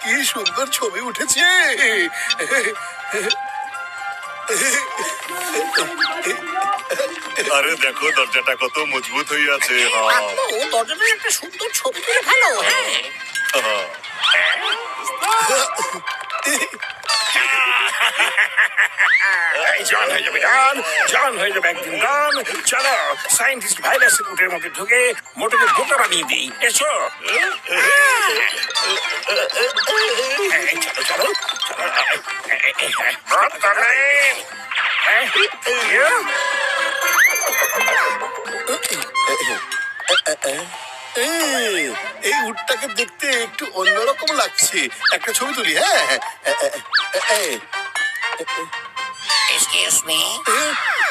কি সুন্দর ছবি উঠেছে। আরে দেখো দরজাটা কত মজবুত হয়ে আছে। দরজাটা একটা সুন্দর ছবি তুলে ভালো। জন হয়ে যাবে গান, জন হয়ে যাবে একদিন গান। চলো সায়েন্টিস্ট ভাইরাসের উটের মধ্যে ঢুকে মোটরকে বোকা বানিয়ে দিই। এসো চলো চলো এই উটটাকে দেখতে একটু অন্যরকম লাগছে। একটা ছবি তুলি। হ্যাঁ, এক্সকিউজ মি,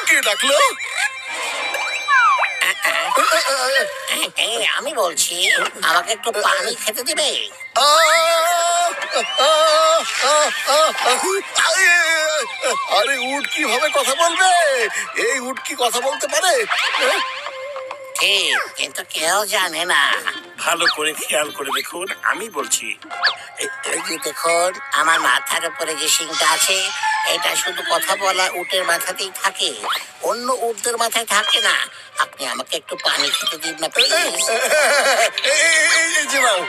কে ডাকলো? আমি বলছি আমাকে একটু পানি খেতে দিবে? আরে উট কিভাবে কথা বলবে? এই উট কি কথা বলতে পারে? ঠিক, কিন্তু কেউ জানে না। ভালো করে খেয়াল করে দেখুন, আমি বলছি। এই যে দেখুন, আমার মাথার উপরে যে শিংটা আছে, এটা শুধু কথা বলা উটের মাথাতেই থাকে, অন্য উটদের মাথায় থাকে না। আপনি আমাকে একটু পানি খেতে দিন না প্লিজ। এই যে নাও।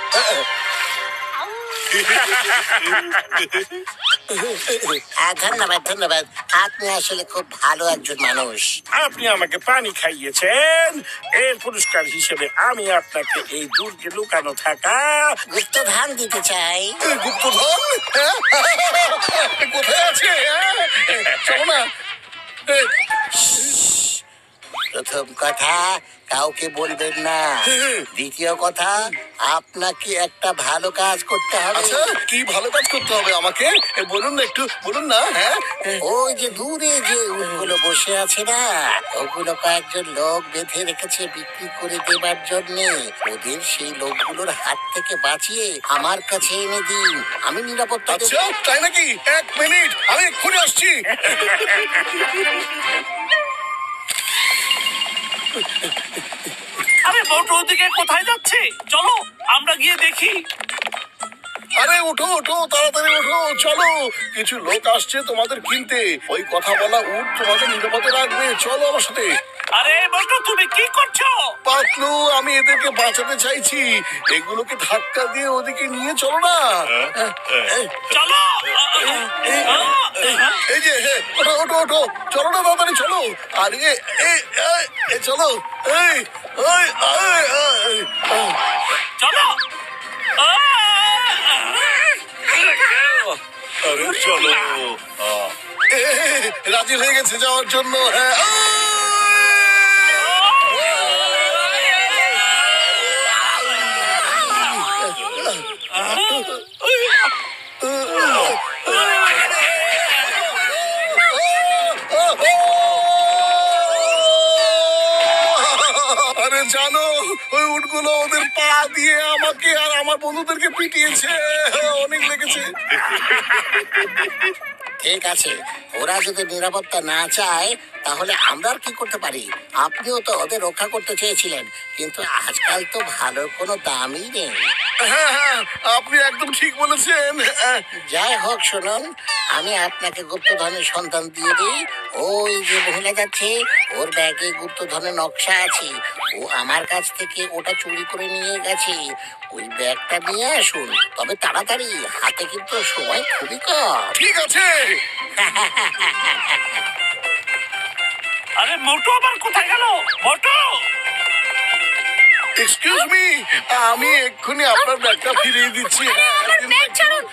ধন্যবাদ ধন্যবাদ, আপনি আসলে খুব ভালো একজন মানুষ। আপনি আমাকে পানি খাইয়েছেন, এর পুরস্কার হিসেবে আমি আপনাকে এই দুর্গে লুকানো থাকা গুপ্তধন দিতে চাই। গুপ্তধন? কোথায় আছে? চলো না। প্রথম কথা, কাউকে বলবেন না। দ্বিতীয় কথা, আপনাকে একটা ভালো কাজ করতে হবে। আচ্ছা, কি ভালো কাজ করতে হবে আমাকে? বলুন না, একটু বলুন না। হ্যাঁ, ওই যে দূরে যে উটগুলো বসে আছে না, ওগুলো কয়েকজন লোক বেঁধে রেখেছে বিক্রি করে দেবার জন্য। ওদের সেই লোকগুলোর হাত থেকে বাঁচিয়ে আমার কাছে এনে দিন, আমি নিরাপত্তা দেব। আচ্ছা তাই নাকি? 1 মিনিট, আমি এক্ষুনি আসছি। আরে মোটর ওদিকে কোথায় যাচ্ছে? চলো আমরা গিয়ে দেখি। আরে ওঠো ওঠো, তাড়াতাড়ি ওঠো, চলো। কিছু লোক আসছে তোমাদের কিনতে। ওই কথা বলা উট তোমাদের নিরাপদে রাখবে। চলো আমার সাথে। আরে মোটর, তুমি কি করছো? পাতলু, আমি এদেরকে বাঁচাতে চাইছি। এগুলোকে ধাক্কা দিয়ে ওদিকে নিয়ে চলো না। চলো। এই যে ওঠো ওঠো ওঠো, চলো না, তাড়াতাড়ি চলো। আরে চলো। এই এই চলো। আরে চলো। রাজি হয়ে গেছে যাওয়ার জন্য। হ্যাঁ, আরে জানো, ওই উটগুলো ওদের পা দিয়ে আমাকে আর আমার বন্ধুদেরকে পিটিয়েছে। অনেক লেগেছে। ঠিক আছে, ওরা যদি নিরাপত্তা না চায় তাহলে আমরা আর কি করতে পারি? আপনিও তো ওদের রক্ষা করতে চেয়েছিলেন, কিন্তু আজকাল তো ভালোর কোনো দামই নেই। হ্যাঁ হ্যাঁ, আপনি একদম ঠিক বলেছেন। যাই হোক শুনুন, আমি আপনাকে গুপ্তধনের সন্ধান দিয়ে দিই। ওই যে মহিলা যাচ্ছে, ওর ব্যাগে গুপ্তধনের নকশা আছে। ও আমার কাছ থেকে ওটা চুরি করে নিয়ে গেছে। ওই ব্যাগটা নিয়ে আসুন, তবে তাড়াতাড়ি, হাতে কিন্তু সময় খুবই কম। ঠিক আছে। আরে মোটু আবার কোথায় গেল? মোটু! এক্সকিউজ মি, আমি এক্ষুনি আপনার ব্যাগটা ফিরিয়ে দিচ্ছি। আমার ব্যাগ ছাড়ুন।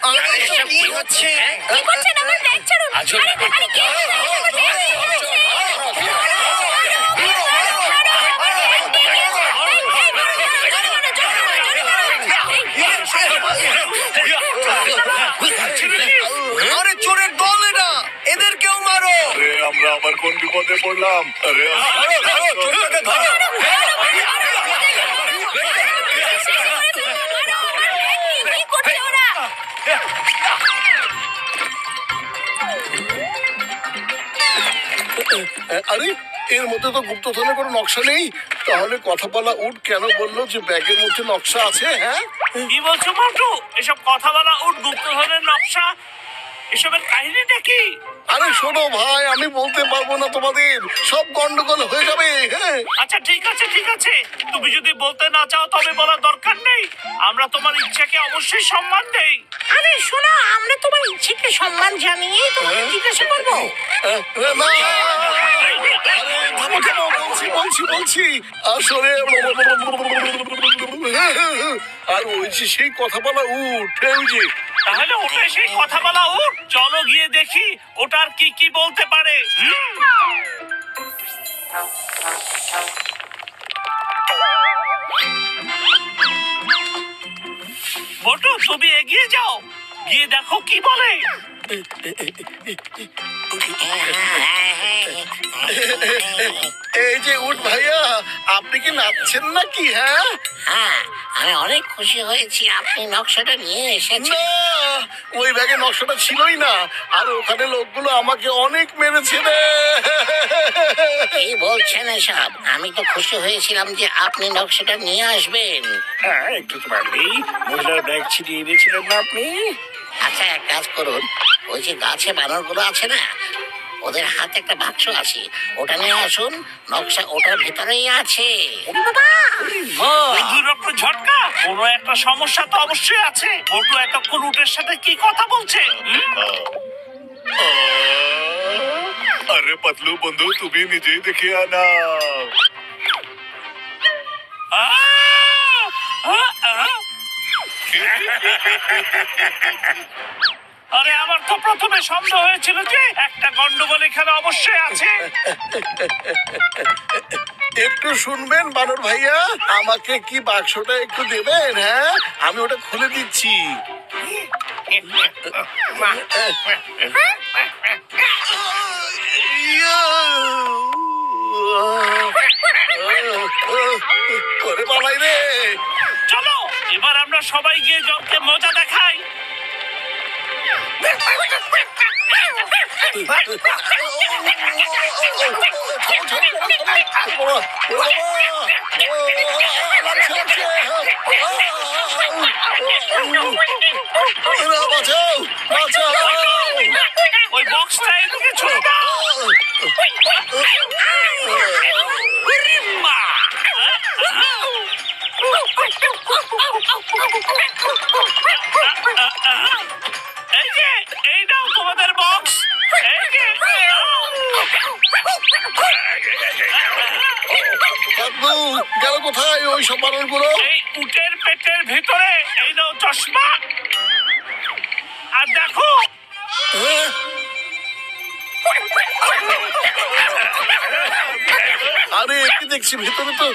কি হচ্ছে? কি করছেন? আমার ব্যাগ ছাড়ুন। আজব আরে কে আমার ব্যাগ আরে চোরের দল এরা, এদেরকেও মারো। আরে আমরা আবার কোন বিপদে পড়লাম? আরে চোরটাকে ধরো। কি করছে ওরা? আরে এর মধ্যে তো গুপ্তধনের কোনো নকশা নেই। তাহলে কথা বলা উঠ কেন বললো যে ব্যাগের মধ্যে নকশা আছে? হ্যাঁ, কি বলছো মোটু? এসব কথা বলা উঠ গুপ্তধনের নকশা, এসবের কাহিনীটা কি? আরে শোনো ভাই, আমি বলতে পারবো না তোমাদের, সব গন্ডগোল হয়ে যাবে। হ্যাঁ, আচ্ছা ঠিক আছে ঠিক আছে, তুমি যদি বলতে না চাও তবে বলার দরকার নেই। আমরা তোমার ইচ্ছাকে অবশ্যই সম্মান দেই। আরে শোনো, আমরা তোমার ইচ্ছেকে সম্মান জানিয়ে তোমাকে জিজ্ঞাসা করবো। না, থামো থামো, বলছি বলছি বলছি, আসলে আর ওই যে সেই কথা বলা উঠ, ওই যে তাহলে ওটা সেই কথা বলা উঠ, চলো গিয়ে দেখি ওটার কি কি বলতে পারে। মোটু তুমি এগিয়ে যাও, গিয়ে দেখো কি বলে। এই যে উঠ ভাইয়া, আপনি কি নাচছেন নাকি? হ্যাঁ, হ্যাঁ, আমি অনেক খুশি হয়েছি আপনি নকশাটা নিয়ে এসেছেন। না, ওই ব্যাগে নকশাটা ছিলই না, আর ওখানে লোকগুলো আমাকে অনেক মেরেছে রে। কি বলছেন এসব? আমি তো খুশি হয়েছিলাম যে আপনি নকশাটা নিয়ে আসবেন। হ্যাঁ, একটু তো পারবেই। মহিলার ব্যাগ ছিটিয়ে দিয়েছিলেন না আপনি? আচ্ছা, এক কাজ করুন, ওই যে গাছে বানরগুলো আছে না, ওদের হাতে একটা বাক্স আছে, ওটা নিয়ে আসুন, নকশা ওটার ভিতরেই আছে। দুরকম ঝটকা, কোনো একটা সমস্যা তো অবশ্যই আছে। মোটু এতক্ষণ উটের সাথে কি কথা বলছে? আরে পাতলু বন্ধু, তুমি নিজেই দেখে আনা। আরে আমার তো প্রথমে সন্দেহ হয়েছিল যে একটা গন্ডগোল এখানে অবশ্যই আছে। একটু শুনবেন বানর ভাইয়া, আমাকে কি বাক্সটা একটু দেবেন? হ্যাঁ, আমি ওটা খুলে দিচ্ছি। ওরে বাবাই রে, চলো এবার আমরা সবাই গিয়ে জলকে মজা দেখাই। বাঁচাও বাঁচাও। ওই বক্সটা এদিকে ছুড়ে দাও। ওরে মা! এই যে, এই নাও তোমাদের বক্স। এই যে, নাও। গেল কোথায় ওই সব বানরগুলো? এই উটের পেটের ভিতরে। এই নাও চশমা। আর দেখো, হ্যাঁ? আরে কি দেখছি, ভিতরে তো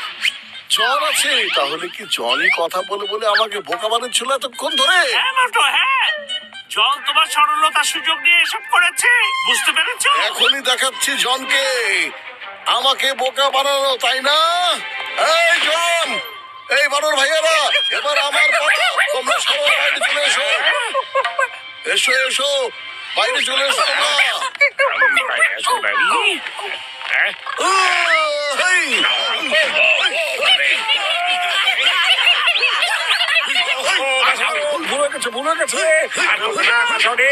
জল আছে। তাহলে কি জলই কথা বলে বলে আমাকে বোকা বানাচ্ছিল এতক্ষণ ধরে? হ্যাঁ মোটো, হ্যাঁ, জল তোমার সরলতার সুযোগ নিয়ে এসব করেছে, বুঝতে পেরেছো? এখনই দেখাচ্ছি জনকে আমাকে বোকা বানানো, তাই না? এই জন, এই বানর ভাইয়েরা, এবার আমার পালা, তোমরা সবাই বাইরে চলে এসো। এসো এসো, বাইরে চলে এসো তোমরা। এই! ভুলে গেছে, ভুলে গেছে। আর তো না, আসলে।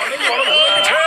অনেক বড় ভুলে গেছে।